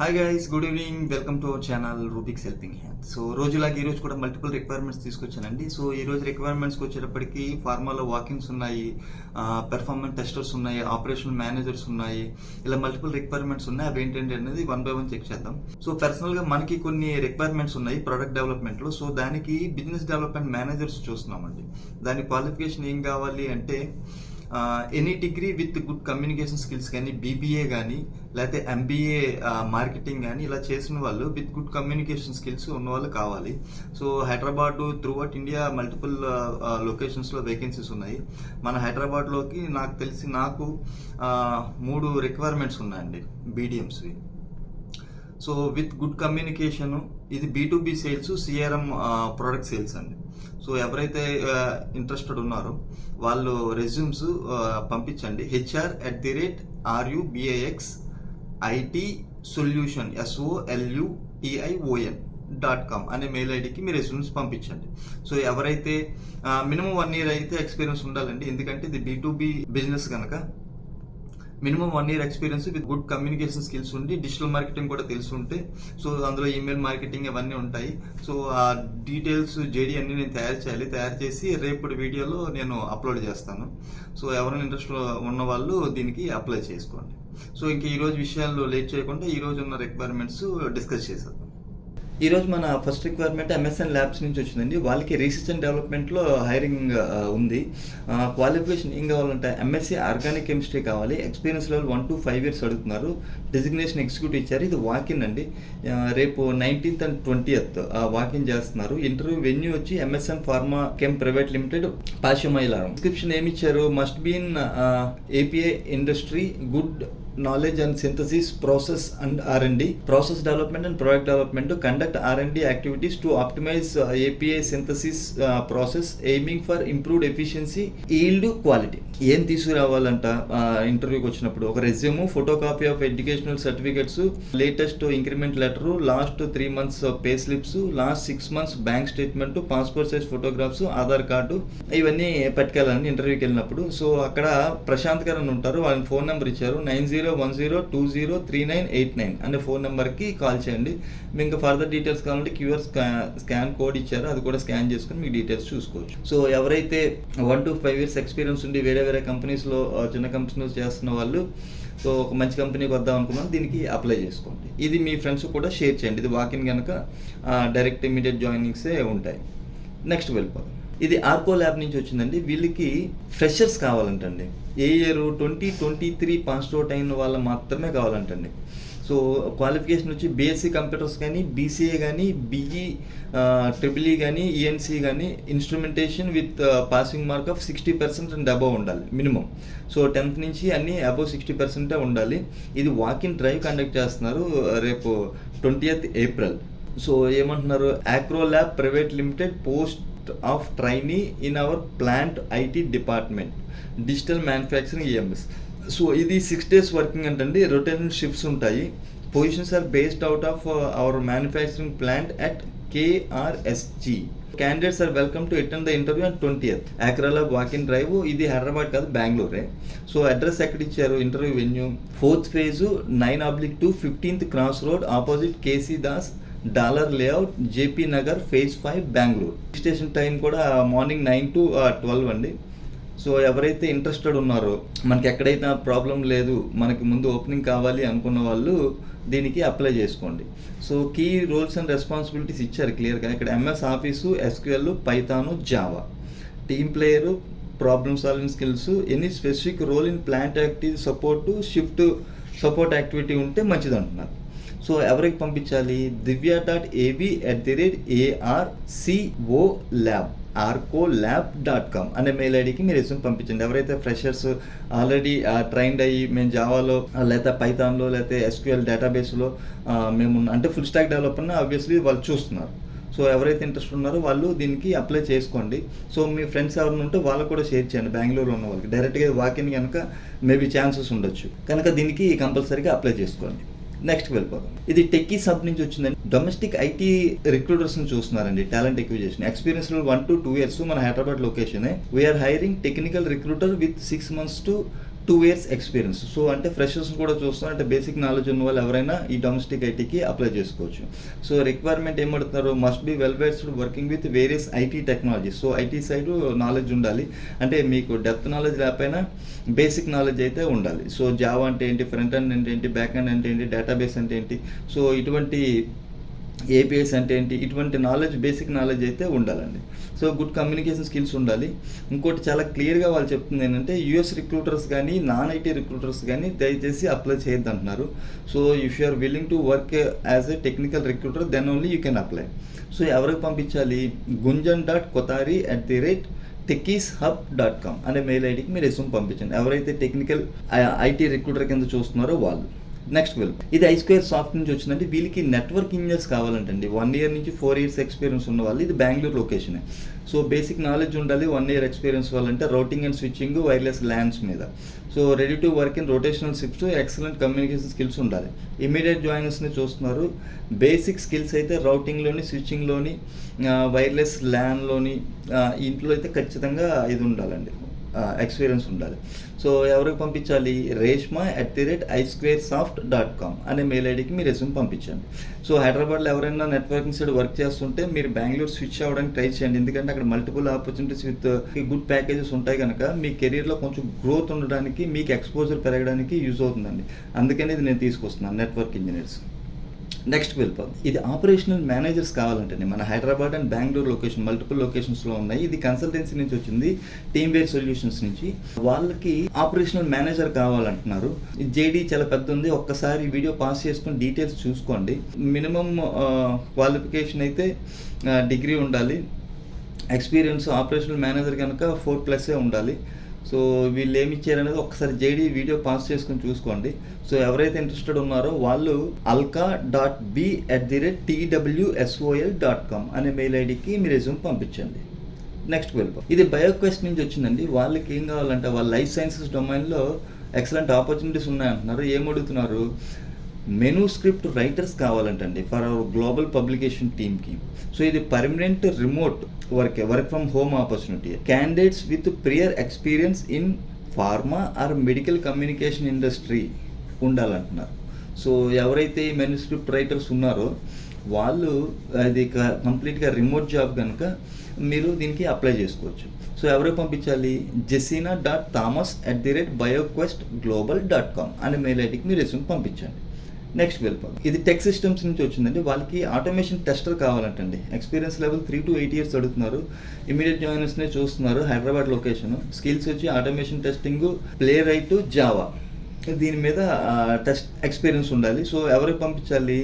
Hi guys, good evening. Welcome to our channel Rubik's helping hand. So రోజులాగా ఈరోజు కూడా multiple requirements తీసుకొచ్చానండి. So ఈ రోజు రిక్వైర్మెంట్స్కి వచ్చేటప్పటికి ఫార్మాలో వాకింగ్స్ ఉన్నాయి, పెర్ఫార్మెన్స్ టెస్టర్స్ ఉన్నాయి, ఆపరేషనల్ మేనేజర్స్ ఉన్నాయి, ఇలా మల్టిపుల్ రిక్వైర్మెంట్స్ ఉన్నాయి. అవి ఏంటంటే అనేది వన్ బై వన్ చెక్ చేద్దాం. సో పర్సనల్గా మనకి కొన్ని రిక్వైర్మెంట్స్ ఉన్నాయి ప్రొడక్ట్ డెవలప్మెంట్లో. సో దానికి బిజినెస్ డెవలప్మెంట్ మేనేజర్స్ చూస్తున్నామండి. దాని క్వాలిఫికేషన్ ఏం కావాలి అంటే any degree with good communication skills కానీ, బీబీఏ కానీ, లేకపోతే ఎంబీఏ మార్కెటింగ్ కానీ ఇలా చేసిన వాళ్ళు విత్ గుడ్ కమ్యూనికేషన్ స్కిల్స్ ఉన్న వాళ్ళు కావాలి. So Hyderabad throughout India multiple లొకేషన్స్లో వేకెన్సీస్ ఉన్నాయి. మన హైదరాబాద్లోకి నాకు తెలిసి 3 రిక్వైర్మెంట్స్ ఉన్నాయండి బీడిఎంస్వి. సో విత్ గుడ్ కమ్యూనికేషన్, ఇది B2B sales, CRM product sales అండి. సో ఎవరైతే ఇంట్రెస్టెడ్ ఉన్నారో వాళ్ళు రెజ్యూమ్స్ పంపించండి. HR@ITSolution.com అనే మెయిల్ ఐడికి మీ రెజ్యూమ్స్ పంపించండి. సో ఎవరైతే మినిమం 1 year అయితే ఎక్స్పీరియన్స్ ఉండాలండి, ఎందుకంటే ఇది B2B బిజినెస్ కనుక minimum 1 year experience with good communication skills ఉండి డిజిటల్ మార్కెటింగ్ కూడా తెలిసి ఉంటే, సో అందులో ఈమెయిల్ మార్కెటింగ్ అవన్నీ ఉంటాయి. సో ఆ డీటెయిల్స్ జేడీ అన్ని నేను తయారు చేసి రేపటి వీడియోలో నేను అప్లోడ్ చేస్తాను. సో ఎవరైనా ఇంట్రెస్ట్ ఉన్న వాళ్ళు దీనికి అప్లై చేసుకోండి. సో ఇంక ఈరోజు విషయాలు లేట్ చేయకుండా ఈరోజు ఉన్న రిక్వైర్మెంట్స్ డిస్కస్ చేసేద్దాం. ఈరోజు మన ఫస్ట్ రిక్వైర్మెంట్ MSN ల్యాబ్స్ నుంచి వచ్చిందండి. వాళ్ళకి రీసెర్చ్ అండ్ డెవలప్మెంట్లో హైరింగ్ ఉంది. క్వాలిఫికేషన్ ఏం కావాలంటే MSc ఆర్గానిక్ కెమిస్ట్రీ కావాలి. ఎక్స్పీరియన్స్ లెవెల్ 1 to 5 years అడుగుతున్నారు. డెసిగ్నేషన్ ఎగ్జిక్యూటివ్ ఇచ్చారు. ఇది వాకిన్ అండి. రేపు 19th and 20th వాకిన్ చేస్తున్నారు. ఇంటర్వ్యూ వెన్యూ వచ్చి MSN pharma chem private limited, Pashamylaram. Description ఏమి ఇచ్చారు? Must be in API industry, good knowledge and synthesis process and R&D, process development and product development, to conduct R&D activities to optimize API synthesis process, aiming for improved efficiency, yield, quality. ఏం తీసుకురావాలంట ఇంటర్వ్యూకి వచ్చినప్పుడు? ఒక resume, photo copy of educational certificates, latest increment letter, last 3 months pay slips, last 6 months bank statement, passport size photographs, Aadhaar card, ఇవన్నీ పట్టుకెళ్ళాలండి ఇంటర్వ్యూకి వెళ్ళినప్పుడు. So అక్కడ ప్రశాంత్ గారు అని ఉంటారు, వాళ్ళని ఫోన్ నెంబర్ ఇచ్చారు. 9010203989 అనే ఫోన్ నెంబర్కి కాల్ చేయండి. మీకు ఇంకా ఫర్దర్ డీటెయిల్స్ కావాలంటే QR స్కాన్ కోడ్ ఇచ్చారు, అది కూడా స్కాన్ చేసుకుని మీ డీటెయిల్స్ చూసుకోవచ్చు. సో ఎవరైతే 1 to 5 years ఎక్స్పీరియన్స్ ఉండి వేరే కంపెనీస్లో, చిన్న కంపెనీస్ చేస్తున్న వాళ్ళు, సో ఒక మంచి కంపెనీకి వద్దాం అనుకున్నాను, దీనికి అప్లై చేసుకోండి. ఇది మీ ఫ్రెండ్స్ కూడా షేర్ చేయండి. ఇది వాకిన్ కనుక డైరెక్ట్ ఇమీడియట్ జాయినింగ్సే ఉంటాయి. నెక్స్ట్ వెళ్ళిపోదాం. ఇది ఆర్కో ల్యాబ్ నుంచి వచ్చిందండి. వీళ్ళకి ఫ్రెషర్స్ కావాలంటండి. ఏ ఇయర్ 2023 పాస్ అవుట్ అయిన వాళ్ళు మాత్రమే కావాలంటండి. సో క్వాలిఫికేషన్ వచ్చి BSc కంప్యూటర్స్ కానీ, BCA కానీ, BE EEE కానీ, ENC కానీ, instrumentation with passing mark of 60% and above ఉండాలి మినిమం. సో 10th నుంచి అన్నీ అబవ్ 60% ఉండాలి. ఇది వాకిన్ డ్రైవ్ కండక్ట్ చేస్తున్నారు రేపు 20th April. సో ఏమంటున్నారు? Acro lab private limited, post of trainee in our plant IT department, digital manufacturing EMS. So ఇది 6 days working అంటండి. రొటేషన్ షిఫ్ట్స్ ఉంటాయి. Positions are based out of our manufacturing plant at KRSG. Candidates are welcome to attend the interview on 20th. Acro lab walk in drive. ఇది హైదరాబాద్ కాదు, బెంగళూరే. So address ఎక్కడ ఇచ్చారు? Interview venue 4th phase 9/2 15th cross road, opposite KC Das dollar layout, JP Nagar, phase 5, Bengaluru. Registration time కూడా morning 9 to 12 అండి. So ఎవరైతే interested ఉన్నారో, మనకి ఎక్కడైతే ప్రాబ్లం లేదు, మనకి ముందు ఓపెనింగ్ కావాలి అనుకున్న వాళ్ళు దీనికి అప్లై చేసుకోండి. So key roles and responsibilities ఇచ్చారు క్లియర్గా. ఇక్కడ MS office, SQL, Python, Java, team player, problem solving skills, any specific role in plant activity support, shift support activity ఉంటే మంచిది అంటున్నారు. సో ఎవరికి పంపించాలి? divya@arcolab.com అనే మెయిల్ ఐడికి మీరు రెజ్యూమ్ పంపించండి. ఎవరైతే ఫ్రెషర్స్ ఆల్రెడీ ట్రైన్డ్ అయ్యి, మేము జావాలో లేకపోతే పైథాన్లో లేకపోతే SQL డేటాబేస్లో మేము అంటే ఫుల్ స్టాక్ డెవలపర్ని ఆబ్వియస్లీ వాళ్ళు చూస్తున్నారు. సో ఎవరైతే ఇంట్రెస్ట్ ఉన్నారో వాళ్ళు దీనికి అప్లై చేసుకోండి. సో మీ ఫ్రెండ్స్ ఎవరైనా ఉంటే వాళ్ళకు కూడా షేర్ చేయండి. బెంగళూరులో ఉన్న వాళ్ళకి డైరెక్ట్గా వాకిన్ కనుక మేబీ ఛాన్సెస్ ఉండొచ్చు కనుక దీనికి కంపల్సరీగా అప్లై చేసుకోండి. నెక్స్ట్ వెళ్ళిపోదాం. ఇది టెక్కీ సబ్ నుంచి వచ్చిందండి. డొమెస్టిక్ IT రిక్రూటర్స్ని చూస్తున్నారండి. Talent acquisition, experience 1 to 2 years మన హైదరాబాద్ లొకేషనే. We're hiring technical recruiter with 6 months to 2 years experience. So అంటే ఫ్రెషర్స్ కూడా చూస్తున్నారు, అంటే బేసిక్ నాలెడ్జ్ ఉన్న వాళ్ళు ఎవరైనా ఈ డొమెస్టిక్ ఐటీకి అప్లై చేసుకోవచ్చు. సో రిక్వైర్మెంట్ ఏమడుతున్నారు, must be well versed working with various IT technologies. So IT side knowledge ఉండాలి, అంటే మీకు డెప్త్ నాలెడ్జ్ లేకపోయినా బేసిక్ నాలెడ్జ్ అయితే ఉండాలి. సో జావా అంటే ఏంటి, ఫ్రంట్ ఎండ్ అంటే ఏంటి, బ్యాక్ ఎండ్ అంటే ఏంటి, డేటాబేస్ అంటే ఏంటి, సో ఇటువంటి ఏపీఎస్ అంటే ఏంటి, ఇటువంటి నాలెడ్జ్, బేసిక్ నాలెడ్జ్ అయితే ఉండాలండి. సో గుడ్ కమ్యూనికేషన్ స్కిల్స్ ఉండాలి. ఇంకోటి చాలా క్లియర్గా వాళ్ళు చెప్తుంది ఏంటంటే, యూఎస్ రిక్రూటర్స్ కానీ నాన్ ఐటీ రిక్రూటర్స్ కానీ దయచేసి అప్లై చేయొద్దు అంటున్నారు. So if you are willing to work as a technical recruiter then only you can apply. So ఎవరికి పంపించాలి, gunjan.kothari@techishub.com అనే మెయిల్ ఐడికి మీరు రెస్యూమ్ పంపించండి, ఎవరైతే టెక్నికల్ ఐటీ రిక్రూటర్ కింద చూస్తున్నారో వాళ్ళు. నెక్స్ట్ ఇది ఐస్క్వేర్ సాఫ్ట్ నుంచి వచ్చిందంటే, వీళ్ళకి నెట్వర్క్ ఇంజనీర్స్ కావాలంటండి. 1 year నుంచి 4 years ఎక్స్పీరియన్స్ ఉన్న వాళ్ళు. ఇది బెంగళూరు లొకేషనే. సో బేసిక్ నాలెడ్జ్ ఉండాలి. 1 year ఎక్స్పీరియన్స్ వాళ్ళంటే routing and switching, wireless LANs మీద. So ready to work in rotational shifts, excellent communication skills ఉండాలి. ఇమీడియట్ జాయినర్స్ని చూస్తున్నారు. బేసిక్ స్కిల్స్ అయితే రౌటింగ్లోని, స్విచ్చింగ్లోని, వైర్లెస్ ల్యాన్లోని, ఇంట్లో అయితే ఖచ్చితంగా ఇది ఉండాలండి, ఎక్స్పీరియన్స్ ఉండాలి. సో ఎవరికి పంపించాలి, reshma@isquaresoft.com అనే మెయిల్ ఐడికి మీరు రెస్యూమ్ పంపించండి. సో హైదరాబాద్లో ఎవరైనా నెట్వర్కింగ్ సైడ్ వర్క్ చేస్తుంటే మీరు బెంగళూరు స్విచ్ అవ్వడానికి ట్రై చేయండి, ఎందుకంటే అక్కడ multiple opportunities with good packages ఉంటాయి కనుక మీ కెరీర్లో కొంచెం గ్రోత్ ఉండడానికి, మీకు ఎక్స్పోజర్ పెరగడానికి యూజ్ అవుతుందండి. అందుకని ఇది నేను తీసుకొస్తున్నాను, నెట్వర్క్ ఇంజనీర్స్. నెక్స్ట్ వెళ్ళిపోతాం. ఇది ఆపరేషనల్ మేనేజర్స్ కావాలంటే మన Hyderabad and Bengaluru location, multiple లొకేషన్స్లో ఉన్నాయి. ఇది కన్సల్టెన్సీ నుంచి వచ్చింది, టీమ్ వేర్ సొల్యూషన్స్ నుంచి. వాళ్ళకి ఆపరేషనల్ మేనేజర్ కావాలంటున్నారు. జేడీ చాలా పెద్ద ఉంది, ఒక్కసారి వీడియో పాస్ చేసుకుని డీటెయిల్స్ చూసుకోండి. మినిమం క్వాలిఫికేషన్ అయితే డిగ్రీ ఉండాలి. ఎక్స్పీరియన్స్ ఆపరేషనల్ మేనేజర్ కనుక 4+ ఉండాలి. సో వీళ్ళు ఏమి ఇచ్చారనేది ఒకసారి జేడీ వీడియో పాస్ చేసుకుని చూసుకోండి. సో ఎవరైతే ఇంట్రెస్టెడ్ ఉన్నారో వాళ్ళు alka.b@twsol.com అనే మెయిల్ ఐడికి మీ రెజ్యూమ్ పంపించండి. నెక్స్ట్ ఇది బయోక్వెస్ట్ నుంచి వచ్చిందండి. వాళ్ళకి ఏం కావాలంటే, వాళ్ళ లైఫ్ సైన్సెస్ డొమైన్లో ఎక్సలెంట్ ఆపర్చునిటీస్ ఉన్నాయంటున్నారు. ఏమడుగుతున్నారు, మెనూ స్క్రిప్ట్ రైటర్స్ కావాలంటండి ఫర్ అవర్ గ్లోబల్ పబ్లికేషన్ టీమ్కి. సో ఇది permanent remote work from home opportunity. Candidates with prior experience in pharma or medical communication industry ఉండాలంటున్నారు. సో ఎవరైతే ఈ మెనూ స్క్రిప్ట్ రైటర్స్ ఉన్నారో వాళ్ళు, అది కంప్లీట్గా రిమోట్ జాబ్ కనుక మీరు దీనికి అప్లై చేసుకోవచ్చు. సో ఎవరికి పంపించాలి, jessina.thomas@bioquestglobal.com అనే మెయిల్ ఐడికి మీరు రెస్యూమ్ పంపించండి. నెక్స్ట్ ఇది టెక్ సిస్టమ్స్ నుంచి వచ్చిందండి. వాళ్ళకి ఆటోమేషన్ టెస్టర్ కావాలంటండి. ఎక్స్పీరియన్స్ లెవెల్ 3 to 8 years అడుగుతున్నారు. ఇమీడియట్ జాయినర్స్నే చూస్తున్నారు. హైదరాబాద్ లొకేషన్. స్కిల్స్ వచ్చి automation testing, Playwright, Java, దీని మీద టెస్ట్ ఎక్స్పీరియన్స్ ఉండాలి. సో ఎవరికి పంపించాలి,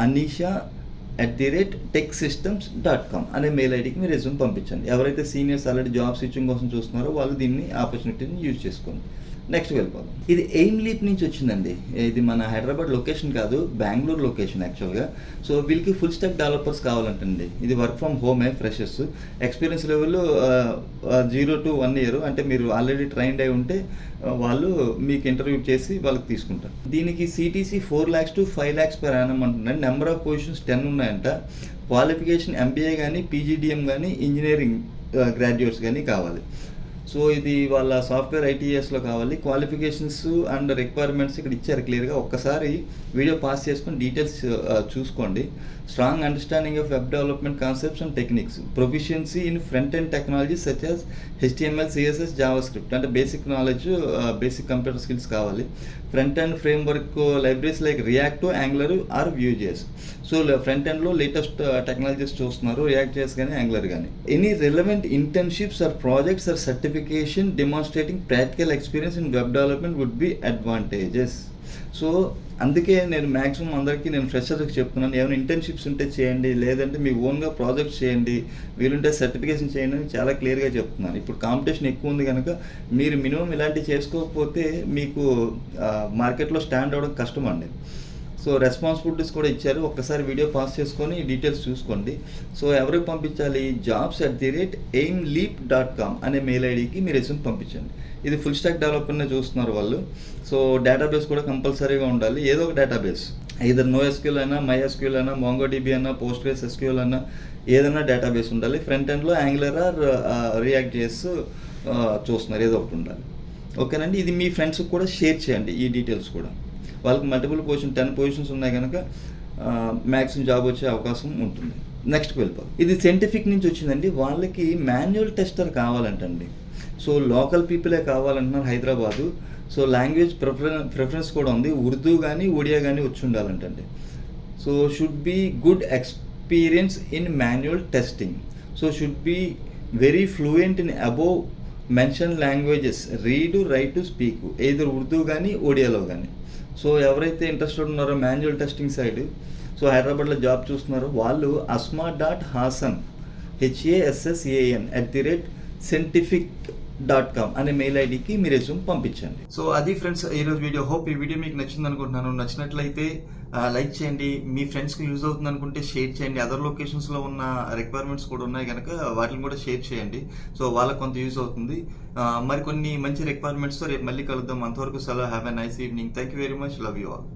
anisha@techsystems.com అనే మెయిల్ ఐడికి మీరు రెజ్యూమ్ పంపించండి. ఎవరైతే సీనియర్స్ ఆల్రెడీ జాబ్ స్విచ్చింగ్ కోసం చూస్తున్నారో వాళ్ళు దీన్ని ఆపర్చునిటీని యూజ్ చేసుకోండి. నెక్స్ట్ ఇది ఎయిమ్ లీప్ నుంచి వచ్చిందండి. ఇది మన హైదరాబాద్ లొకేషన్ కాదు, బెంగళూరు లొకేషన్ యాక్చువల్గా. సో వీళ్ళకి ఫుల్ స్టాక్ డెవలపర్స్ కావాలంటండి. ఇది వర్క్ ఫ్రమ్ హోమే, freshers. Experience level 0 to 1 year, అంటే మీరు ఆల్రెడీ ట్రైన్డ్ అయి ఉంటే వాళ్ళు మీకు ఇంటర్వ్యూ చేసి వాళ్ళకి తీసుకుంటారు. దీనికి CTC 4 lakhs to 5 lakhs per annum అంటున్నాడు. నెంబర్ ఆఫ్ పొజిషన్స్ 10 ఉన్నాయంట. క్వాలిఫికేషన్ MBA కానీ, PGDM కానీ, ఇంజనీరింగ్ గ్రాడ్యుయేట్స్ కానీ కావాలి. సో ఇది వాళ్ళ సాఫ్ట్వేర్ ITESలో కావాలి. క్వాలిఫికేషన్స్ అండ్ రిక్వైర్మెంట్స్ ఇక్కడ ఇచ్చారు క్లియర్గా. ఒక్కసారి వీడియో పాస్ చేసుకొని డీటెయిల్స్ చూసుకోండి. Strong understanding of web development concepts and techniques, proficiency in front end technology such as HTML, CSS, JavaScript, అంటే basic knowledge, basic computer skills కావాలి. Front end framework libraries like React, Angular or Vue.js. So front ఎండ్లో latest technologies చూస్తున్నారు, React.js కానీ, Angular కానీ. Any relevant internships or projects or certification demonstrating practical experience in web development would be advantages. So అందుకే నేను maximum అందరికీ నేను ఫ్రెషర్స్కి చెప్తున్నాను, ఏమైనా ఇంటర్న్షిప్స్ ఉంటే చేయండి, లేదంటే మీ ఓన్గా ప్రాజెక్ట్స్ చేయండి, వీలుంటే సర్టిఫికేషన్ చేయండి అని చాలా క్లియర్గా చెప్తున్నాను. ఇప్పుడు కాంపిటీషన్ ఎక్కువ ఉంది కనుక మీరు మినిమం ఇలాంటివి చేసుకోకపోతే మీకు మార్కెట్లో స్టాండ్ అవ్వడం కష్టం అండి. సో రెస్పాన్సిబిలిటీస్ కూడా ఇచ్చారు. ఒక్కసారి వీడియో పాస్ చేసుకొని డీటెయిల్స్ చూసుకోండి. సో ఎవరికి పంపించాలి, jobs@aimleap.com అనే మెయిల్ ఐడికి మీరు రెజ్యూమ్ పంపించండి. ఇది ఫుల్ స్టాక్ డెవలప్మెంట్నే చూస్తున్నారు వాళ్ళు. సో డేటాబేస్ కూడా కంపల్సరీగా ఉండాలి, ఏదో ఒక డేటాబేస్, ఐదర్ NoSQL అయినా, MySQL అయినా, MongoDB అయినా, PostgreSQL అయినా, ఏదైనా డేటాబేస్ ఉండాలి. ఫ్రంట్ ఎండ్లో యాంగులర్ ఆర్ React.js చూస్తున్నారు, ఏదో ఒకటి ఉండాలి. ఓకేనండి. ఇది మీ ఫ్రెండ్స్కి కూడా షేర్ చేయండి ఈ డీటెయిల్స్ కూడా. వాళ్ళకి మల్టిపుల్ పొజిషన్ 10 పొజిషన్స్ ఉన్నాయి కనుక మ్యాక్సిమం జాబ్ వచ్చే అవకాశం ఉంటుంది. నెక్స్ట్కి వెళ్ళిపోవాలి. ఇది సైంటిఫిక్ నుంచి వచ్చిందండి. వాళ్ళకి మాన్యువల్ టెస్టర్ కావాలంటండి. సో లోకల్ పీపులే కావాలంటున్నారు హైదరాబాదు. సో లాంగ్వేజ్ ప్రిఫరెన్స్ కూడా ఉంది. ఉర్దూ కానీ ఒడియా కానీ వచ్చి ఉండాలంటండి. So should be good experience in manual testing. So should be very fluent in above mention languages, read, write, speak, either Urdu కానీ ఒడియాలో కానీ. సో ఎవరైతే ఇంట్రెస్టెడ్ ఉన్నారో మాన్యువల్ టెస్టింగ్ సైడ్, సో హైదరాబాద్లో జాబ్ చూస్తున్నారో వాళ్ళు asma.hasan HASSAN@scientific.com అనే మెయిల్ ఐడికి మీ రెజ్యూమ్ పంపించండి. సో అది ఫ్రెండ్స్ ఈరోజు వీడియో. హోప్ ఈ వీడియో మీకు నచ్చింది అనుకుంటున్నాను. నచ్చినట్లయితే లైక్ చేయండి. మీ ఫ్రెండ్స్కి యూజ్ అవుతుంది అనుకుంటే షేర్ చేయండి. అదర్ లొకేషన్స్లో ఉన్న రిక్వైర్మెంట్స్ కూడా ఉన్నాయి కనుక వాటిని కూడా షేర్ చేయండి. సో వాళ్ళకి కొంత యూజ్ అవుతుంది. మరికొన్ని మంచి రిక్వైర్మెంట్స్తో రేపు మళ్ళీ కలుద్దాం. అంతవరకు సెలవు. Have a nice evening. Thank you very much. Love you all.